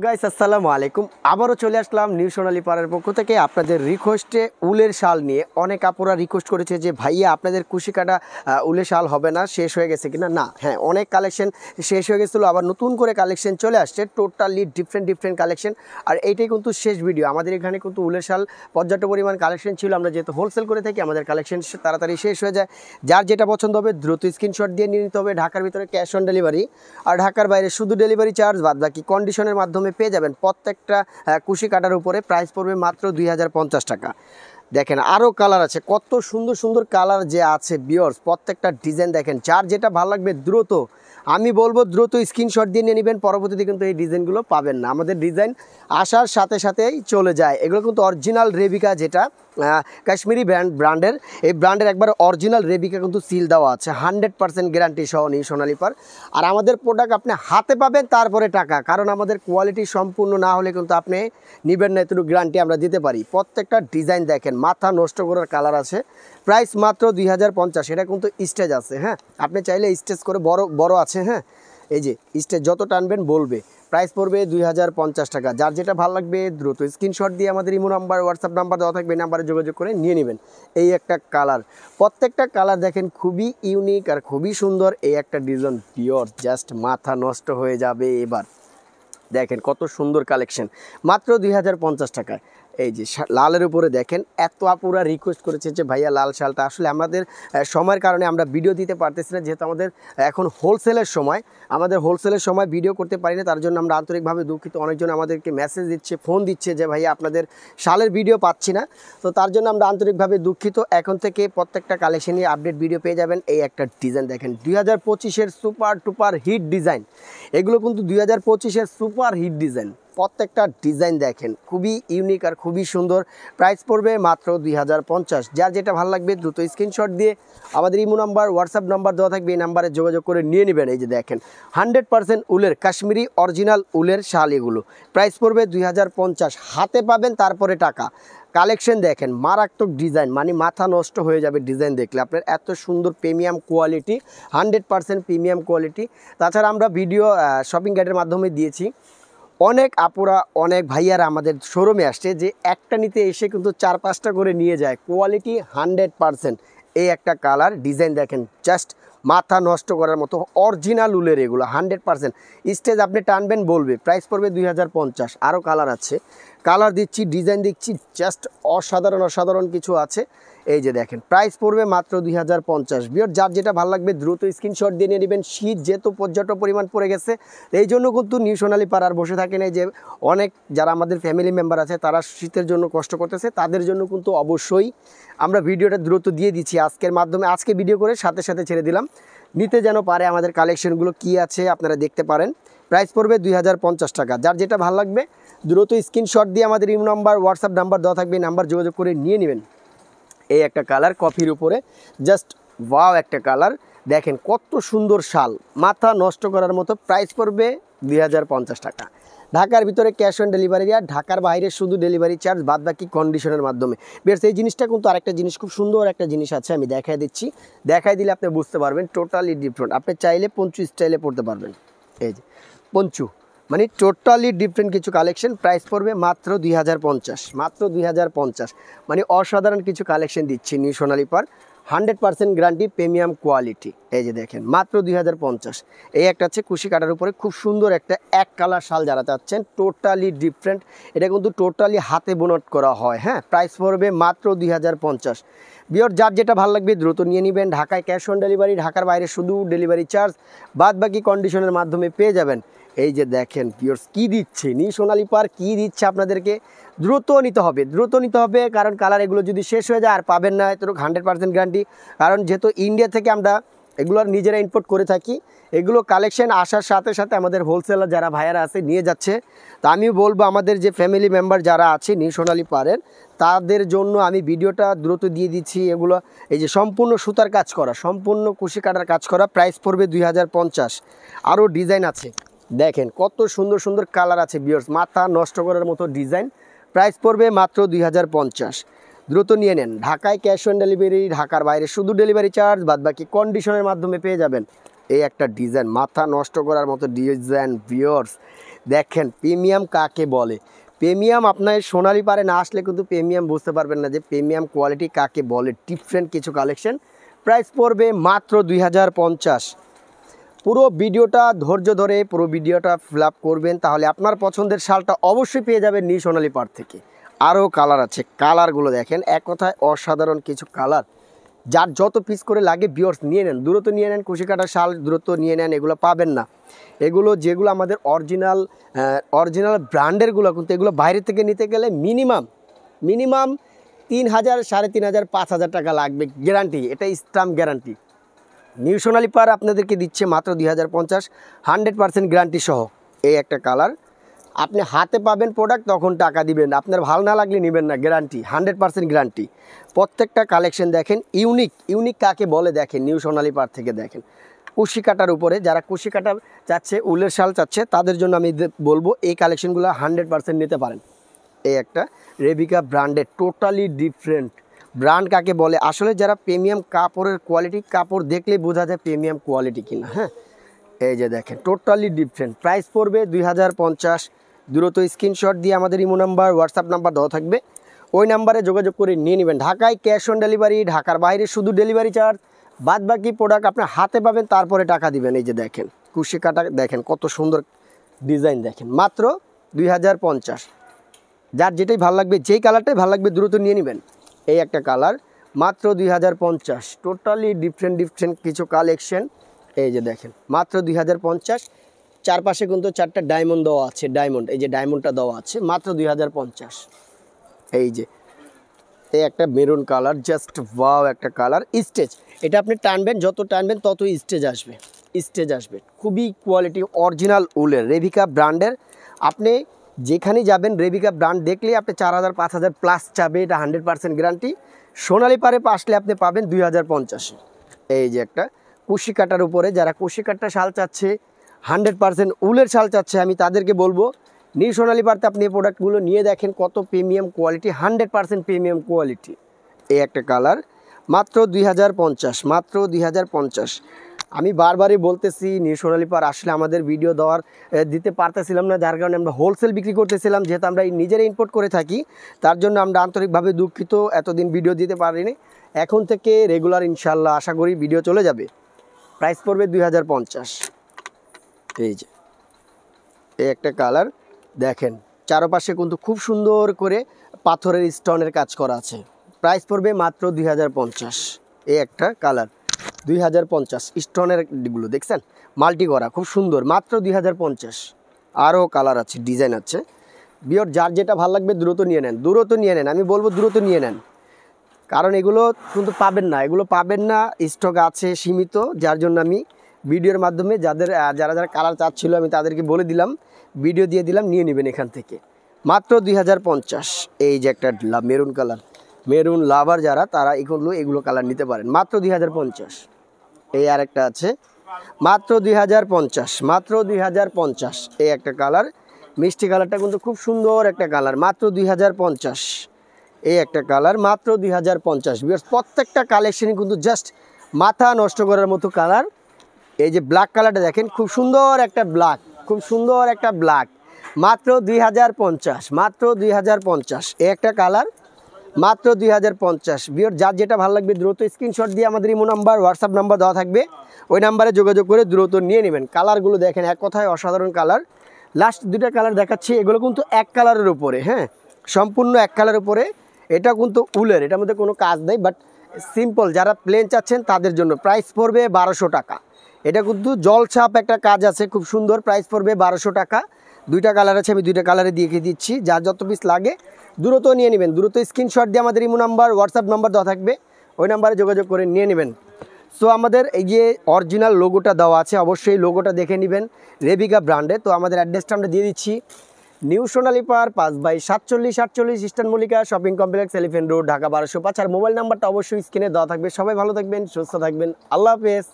Guys আসসালামু আলাইকুম আবারও চলে আসলাম নিউ সোনালী পাড়ার পক্ষ থেকে আপনাদের রিকোয়েস্টে উলের শাল নিয়ে। অনেক আপুরা রিকোয়েস্ট করেছে যে ভাইয়া আপনাদের কুশি কাটা উলের শাল হবে না, শেষ হয়ে গেছে কিনা। না, হ্যাঁ, অনেক কালেকশন শেষ হয়ে গেছিলো, আবার নতুন করে কালেকশন চলে আসছে, টোটালি ডিফারেন্ট কালেকশন। আর এইটাই কিন্তু শেষ ভিডিও। আমাদের এখানে কিন্তু উলের শাল পর্যাপ্ত পরিমাণ কালেকশন ছিল, আমরা যেহেতু হোলসেল করে থাকি আমাদের কালেকশন তাড়াতাড়ি শেষ হয়ে যায়। যার যেটা পছন্দ হবে দ্রুত স্ক্রিনশট দিয়ে নিয়ে নিতে হবে। ঢাকার ভিতরে ক্যাশ অন ডেলিভারি, আর ঢাকার বাইরে শুধু ডেলিভারি চার্জ, বাদ বাকি কন্ডিশনের মাধ্যমে পেয়ে যাবেন। প্রত্যেকটা কুশি কাটার উপরে প্রাইস পড়বে মাত্র 2050 টাকা। দেখেন আরও কালার আছে, কত সুন্দর সুন্দর কালার যে আছে ভিউয়ার্স। প্রত্যেকটা ডিজাইন দেখেন, যার যেটা ভালো লাগবে দ্রুত, আমি বলবো দ্রুত স্ক্রিনশট দিয়ে নিয়ে নেবেন। পরবর্তীতে কিন্তু এই ডিজাইনগুলো পাবেন না, আমাদের ডিজাইন আসার সাথে সাথেই চলে যায়। এগুলো কিন্তু অরিজিনাল রেবিকা, যেটা কাশ্মীরি ব্র্যান্ডের, এই ব্র্যান্ডের একবার অরিজিনাল রেবিকা কিন্তু সিল দেওয়া আছে, 100% গ্যারান্টি সহ নিউ সোনালী পাড়। আর আমাদের প্রোডাক্ট আপনি হাতে পাবেন, তারপরে টাকা, কারণ আমাদের কোয়ালিটি সম্পূর্ণ না হলে কিন্তু আপনি নেবেন না, এতটুকু গ্যারান্টি আমরা দিতে পারি। প্রত্যেকটা ডিজাইন দেখেন, মাথা নষ্ট করার কালার আছে। প্রাইস মাত্র 2050। এটা কিন্তু স্টেজ আছে, হ্যাঁ, আপনি চাইলে স্টেজ করে বড় আছে, হ্যাঁ, এই যে স্টেজ যত টানবেন বলবে। প্রাইস পড়বে 2050 টাকা। যার যেটা ভালো লাগবে দ্রুত স্ক্রিনশট দিয়ে আমাদের ইমো নাম্বার, হোয়াটসঅ্যাপ নাম্বার দেওয়া থাকবে, নাম্বারে যোগাযোগ করে নিয়ে নেবেন। এই একটা কালার, প্রত্যেকটা কালার দেখেন খুবই ইউনিক আর খুবই সুন্দর। এই একটা ডিজাইন পিওর, জাস্ট মাথা নষ্ট হয়ে যাবে। এবার দেখেন কত সুন্দর কালেকশন, মাত্র 2050 টাকায়। এই যে লালের উপরে দেখেন, এত আপুরা রিকোয়েস্ট করেছে যে ভাইয়া লাল শালটা, আসলে আমাদের সময়ের কারণে আমরা ভিডিও দিতে পারতেছি না, যেহেতু আমাদের এখন হোলসেলের সময়, আমাদের হোলসেলের সময় ভিডিও করতে পারি না। তার জন্য আমরা আন্তরিকভাবে দুঃখিত। অনেকজন আমাদেরকে মেসেজ দিচ্ছে, ফোন দিচ্ছে যে ভাইয়া আপনাদের শালের ভিডিও পাচ্ছি না, তো তার জন্য আমরা আন্তরিকভাবে দুঃখিত। এখন থেকে প্রত্যেকটা কালেকশনই আপডেট ভিডিও পেয়ে যাবেন। এই একটা ডিজাইন দেখেন, 2025-এর সুপার টুপার হিট ডিজাইন। এগুলো কিন্তু 2025-এর সুপার হিট ডিজাইন। প্রত্যেকটা ডিজাইন দেখেন খুবই ইউনিক আর খুবই সুন্দর। প্রাইস পড়বে মাত্র 2050। যার যেটা ভালো লাগবে দ্রুত স্ক্রিনশট দিয়ে আমাদের ইমো নাম্বার, হোয়াটসঅ্যাপ নাম্বার দেওয়া থাকবে, এই নাম্বারে যোগাযোগ করে নিয়ে নেবেন। এই যে দেখেন 100% উলের কাশ্মীরি অরিজিনাল উলের শাল, এগুলো প্রাইস পড়বে 2050। হাতে পাবেন, তারপরে টাকা। কালেকশন দেখেন, মারাত্মক ডিজাইন, মানে মাথা নষ্ট হয়ে যাবে ডিজাইন দেখলে। আপনার এত সুন্দর প্রিমিয়াম কোয়ালিটি, 100% প্রিমিয়াম কোয়ালিটি। তাছাড়া আমরা ভিডিও শপিং গাইডের মাধ্যমে দিয়েছি। অনেক আপুরা, অনেক ভাইয়ারা আমাদের শোরুমে আসছে যে একটা নিতে এসে কিন্তু 4-5টা করে নিয়ে যায়। কোয়ালিটি 100%। এই একটা কালার ডিজাইন দেখেন, জাস্ট মাথা নষ্ট করার মতো অরিজিনাল উলের, এগুলো 100%। স্টেজ আপনি টানবেন বলবে। প্রাইস পড়বে 2050। আরও কালার আছে, কালার দিচ্ছি, ডিজাইন দিচ্ছি, জাস্ট অসাধারণ কিছু আছে। এই যে দেখেন, প্রাইস পড়বে মাত্র 2050। বিয়ার যার যেটা ভালো লাগবে দ্রুত স্ক্রিনশট দিয়ে নিয়ে নেবেন। শীত যেহেতু পর্যাপ্ত পরিমাণ পড়ে গেছে, এই জন্য কিন্তু নিউ সোনালী পাড়ার বসে থাকেন। এই যে অনেক যারা আমাদের ফ্যামিলি মেম্বার আছে, তারা শীতের জন্য কষ্ট করতেছে, তাদের জন্য কিন্তু অবশ্যই আমরা ভিডিওটা দ্রুত দিয়ে দিচ্ছি আজকের মাধ্যমে। আজকে ভিডিও করে সাথে সাথে ছেড়ে দিলাম, নিতে যেন পারে আমাদের কালেকশনগুলো কি আছে আপনারা দেখতে পারেন। প্রাইস পড়বে 2050 টাকা। যার যেটা ভালো লাগবে দ্রুত স্ক্রিনশট দিয়ে আমাদের ইমো নাম্বার, হোয়াটসঅ্যাপ নাম্বার দেওয়া থাকবে, নাম্বার যোগাযোগ করে নিয়ে নেবেন। এই একটা কালার কফির উপরে, জাস্ট ওয়াও একটা কালার। দেখেন কত সুন্দর শাল, মাথা নষ্ট করার মতো। প্রাইস পড়বে 2050 টাকা। ঢাকার ভিতরে ক্যাশ অন ডেলিভারি, আর ঢাকার বাইরে শুধু ডেলিভারি চার্জ, বাদ বাকি কন্ডিশনের মাধ্যমে। বেশ, এই জিনিসটা কিন্তু আরেকটা জিনিস, খুব সুন্দর একটা জিনিস আছে, আমি দেখাই দিচ্ছি। দেখাই দিলে আপনি বুঝতে পারবেন, টোটালি ডিফারেন্ট। আপনি চাইলে পঞ্চু স্টাইলে পড়তে পারবেন। এই যে পঞ্চু, মানে টোটালি ডিফারেন্ট কিছু কালেকশন। প্রাইস পড়বে মাত্র 2050, মাত্র 2050। মানে অসাধারণ কিছু কালেকশন দিচ্ছি নিউ সোনালী পাড়, 100% গ্যারান্টি, প্রিমিয়াম কোয়ালিটি। এই যে দেখেন মাত্র 2050। এই একটা হচ্ছে কুশি কাটার উপরে খুব সুন্দর একটা এক কালার শাল, যারা চাচ্ছেন টোটালি ডিফারেন্ট। এটা কিন্তু টোটালি হাতে বোনট করা হয়, হ্যাঁ। প্রাইস পড়বে মাত্র 2050। বিয়র যার যেটা ভালো লাগবে দ্রুত নিয়ে নেবেন। ঢাকায় ক্যাশ অন ডেলিভারি, ঢাকার বাইরে শুধু ডেলিভারি চার্জ, বাদ বাকি কন্ডিশনের মাধ্যমে পেয়ে যাবেন। এই যে দেখেন পিওর্স কী দিচ্ছে, নিউ সোনালী পাড় কী দিচ্ছে আপনাদেরকে। দ্রুত নিতে হবে, দ্রুত নিতে হবে, কারণ কালার এগুলো যদি শেষ হয়ে যায় আর পাবেন না। এত 100% গ্যারান্টি, কারণ যেহেতু ইন্ডিয়া থেকে আমরা এগুলো নিজেরা ইম্পোর্ট করে থাকি। এগুলো কালেকশন আসার সাথে সাথে আমাদের হোলসেলার যারা ভাইয়ারা আছে নিয়ে যাচ্ছে। তা আমি বলবো আমাদের যে ফ্যামিলি মেম্বার যারা আছে নিউ সোনালী পাড়ের, তাদের জন্য আমি ভিডিওটা দ্রুত দিয়ে দিচ্ছি। এগুলো এই যে সম্পূর্ণ সুতার কাজ করা, সম্পূর্ণ কুশি কাটার কাজ করা। প্রাইস পড়বে 2050। আরও ডিজাইন আছে দেখেন, কত সুন্দর সুন্দর কালার আছে ভিউয়ার্স, মাথা নষ্ট করার মতো ডিজাইন। প্রাইস পড়বে মাত্র 2050। দ্রুত নিয়ে নেন। ঢাকায় ক্যাশ অন ডেলিভারি, ঢাকার বাইরে শুধু ডেলিভারি চার্জ, বাদ বাকি কন্ডিশনের মাধ্যমে পেয়ে যাবেন। এই একটা ডিজাইন, মাথা নষ্ট করার মতো ডিজাইন ভিউয়ার্স। দেখেন প্রিমিয়াম কাকে বলে। প্রিমিয়াম আপনার সোনালী পারে না আসলে কিন্তু প্রিমিয়াম বুঝতে পারবেন না যে প্রিমিয়াম কোয়ালিটি কাকে বলে। ডিফারেন্ট কিছু কালেকশন, প্রাইস পড়বে মাত্র 2050। পুরো ভিডিওটা ধৈর্য ধরে পুরো ভিডিওটা ফিল আপ করবেন, তাহলে আপনার পছন্দের শালটা অবশ্যই পেয়ে যাবেন নিউ সোনালী পাড় থেকে। আরও কালার আছে, কালারগুলো দেখেন, এক কথায় অসাধারণ কিছু কালার। যার যত পিস করে লাগে ভিউয়ার্স নিয়ে নেন, দ্রুত নিয়ে নেন। কুশিকাটা শাল দ্রুত নিয়ে নেন, এগুলো পাবেন না। এগুলো যেগুলো আমাদের অরিজিনাল ব্র্যান্ডেরগুলো, কিন্তু এগুলো বাইরে থেকে নিতে গেলে মিনিমাম 3000, 3500, 5000 টাকা লাগবে গ্যারান্টি, এটা স্ট্যাম্প গ্যারান্টি। নিউ সোনালী পাড় আপনাদেরকে দিচ্ছে মাত্র 2050, 100% গ্যারান্টি সহ। এই একটা কালার, আপনি হাতে পাবেন প্রোডাক্ট তখন টাকা দিবেন, আপনার ভালো না লাগলে নেবেন না, গ্যারান্টি 100% গ্যারান্টি। প্রত্যেকটা কালেকশন দেখেন, ইউনিক কাকে বলে দেখেন নিউ সোনালী পাড় থেকে। দেখেন কুশি কাটার উপরে, যারা কুশি কাটা চাচ্ছে, উলের শাল চাচ্ছে, তাদের জন্য আমি বলবো এই কালেকশনগুলো 100% নিতে পারেন। এই একটা রেবিকা ব্র্যান্ডের, টোটালি ডিফারেন্ট। ব্র্যান্ড কাকে বলে আসলে, যারা প্রিমিয়াম কাপড়ের কোয়ালিটি, কাপড় দেখলেই বোঝা যায় প্রিমিয়াম কোয়ালিটি কিনা। হ্যাঁ, এই যে দেখেন টোটালি ডিফারেন্ট। প্রাইস পড়বে 2050। দ্রুত স্ক্রিনশট দিয়ে আমাদের ইমো নাম্বার, হোয়াটসঅ্যাপ নাম্বার দেওয়া থাকবে, ওই নাম্বারে যোগাযোগ করে নিয়ে নেবেন। ঢাকায় ক্যাশ অন ডেলিভারি, ঢাকার বাইরে শুধু ডেলিভারি চার্জ, বাদ বাকি প্রোডাক্ট আপনার হাতে পাবেন, তারপরে টাকা দিবেন। এই যে দেখেন কুশি কাটা, দেখেন কত সুন্দর ডিজাইন, দেখেন মাত্র 2050। যার যেটাই ভালো লাগবে, যেই কালারটাই ভালো লাগবে দ্রুত নিয়ে নেবেন। এই একটা কালার মাত্র 2050, টোটালি ডিফারেন্ট কিছু কালেকশন। এই যে দেখেন মাত্র 2050। চারপাশে কিন্তু 4টা ডায়মন্ড দেওয়া আছে, ডায়মন্ড, এই যে ডায়মন্ডটা দেওয়া আছে মাত্র 2050। এই যে এই একটা মেরুন কালার, জাস্ট ওয়াও একটা কালার। স্টেজ, এটা আপনি টানবেন, যত টানবেন ততই স্টেজ আসবে। খুবই কোয়ালিটি, অরিজিনাল উলের, রেবিকা ব্র্যান্ডের। আপনি যেখানেই যাবেন রেবিকা ব্র্যান্ড দেখলেই আপনি 4000, 5000 প্লাস চাবে, এটা 100% গ্যারান্টি। সোনালী পাড়ে আসলে আপনি পাবেন 2050। এই যে একটা কুশি কাটার উপরে, যারা কুশি কাটা শাল চাচ্ছে, 100% উলের শাল চাচ্ছে, আমি তাদেরকে বলবো নিউ সোনালী পাড়তে আপনি এই প্রোডাক্টগুলো নিয়ে দেখেন কত প্রিমিয়াম কোয়ালিটি, 100% প্রিমিয়াম কোয়ালিটি। এই একটা কালার মাত্র 2050, মাত্র 2050। আমি বারবারই বলতেছি নিউ সোনালী পাড় আসলে আমাদের ভিডিও দিতে পারতেছিলাম না, যার কারণে আমরা হোলসেল বিক্রি করতেছিলাম। যেহেতু আমরা নিজেরাই ইম্পোর্ট করে থাকি, তার জন্য আমরা আন্তরিকভাবে দুঃখিত, এতদিন ভিডিও দিতে পারিনি। এখন থেকে রেগুলার ইনশাল্লাহ আশা করি ভিডিও চলে যাবে। প্রাইস পড়বে 2050। এই যে এই একটা কালার দেখেন, চারপাশে কিন্তু খুব সুন্দর করে পাথরের স্টোনের কাজ করা আছে। প্রাইস পড়বে মাত্র 2050। এই একটা কালার 2050, স্টোনের গুলো দেখছেন মাল্টি করা, খুব সুন্দর, মাত্র 2050। আরও কালার আছে, ডিজাইন আছে। বিয়র যার যেটা ভালো লাগবে দ্রুত নিয়ে নেন, আমি বলবো দ্রুত নিয়ে নেন, কারণ এগুলো কিন্তু পাবেন না, স্টক আছে সীমিত। যার জন্য আমি ভিডিওর মাধ্যমে যারা কালার চাচ্ছিল আমি তাদেরকে বলে দিলাম, ভিডিও দিয়ে দিলাম, নিয়ে নেবেন এখান থেকে মাত্র 2050। এই যে একটা মেরুন কালার, মেরুন লাভার যারা, তারা এগুলো কালার নিতে পারেন মাত্র 2050। এই আরেকটা আছে মাত্র 2050, মাত্র 2050। এই একটা কালার, মিষ্টি কালারটা কিন্তু খুব সুন্দর একটা কালার, মাত্র 2050। এই একটা কালার মাত্র 2050। প্রত্যেকটা কালেকশনই কিন্তু জাস্ট মাথা নষ্ট করার মতো কালার। এই যে ব্ল্যাক কালারটা দেখেন, খুব সুন্দর একটা ব্ল্যাক, মাত্র 2050, মাত্র 2050। এই একটা কালার মাত্র 2050। বিয়র যার যেটা ভালো লাগবে দ্রুত স্ক্রিনশট দিয়ে আমাদের ইমো নাম্বার, হোয়াটসঅ্যাপ নাম্বার দেওয়া থাকবে, ওই নাম্বারে যোগাযোগ করে দ্রুত নিয়ে নেবেন। কালারগুলো দেখেন, এক কথায় অসাধারণ কালার। লাস্ট দুটা কালার দেখাচ্ছি, এগুলো কিন্তু এক কালারের উপরে, হ্যাঁ, সম্পূর্ণ এক কালারের উপরে। এটা কিন্তু উলের, এটার মধ্যে কোনো কাজ নেই, বাট সিম্পল, যারা প্লেন চাচ্ছেন তাদের জন্য। প্রাইস পড়বে 1200 টাকা। এটা কিন্তু জলছাপ একটা কাজ আছে, খুব সুন্দর। প্রাইস পড়বে 1200 টাকা। দুইটা কালার আছে, আমি দুইটা কালারে দিয়ে দিচ্ছি। যার যত পিস লাগে দ্রুত নিয়ে নেবেন, দ্রুত স্ক্রিনশট দিয়ে আমাদের ইমো নাম্বার, হোয়াটসঅ্যাপ নাম্বার দেওয়া থাকবে, ওই নাম্বারে যোগাযোগ করে নিয়ে নেবেন। সো আমাদের এই যে অরিজিনাল লোগোটা দেওয়া আছে, অবশ্যই লোগোটা দেখে নেবেন, রেবিকা ব্র্যান্ডে। তো আমাদের অ্যাড্রেসটা আমরা দিয়ে দিচ্ছি, নিউ সোনালী পাড় 5/4748 eastern Mallika shopping complex, elephant road, Dhaka 1205। আর মোবাইল নাম্বারটা অবশ্যই স্ক্রিনে দেওয়া থাকবে। সবাই ভালো থাকবেন, সুস্থ থাকবেন, আল্লাহ হাফেজ।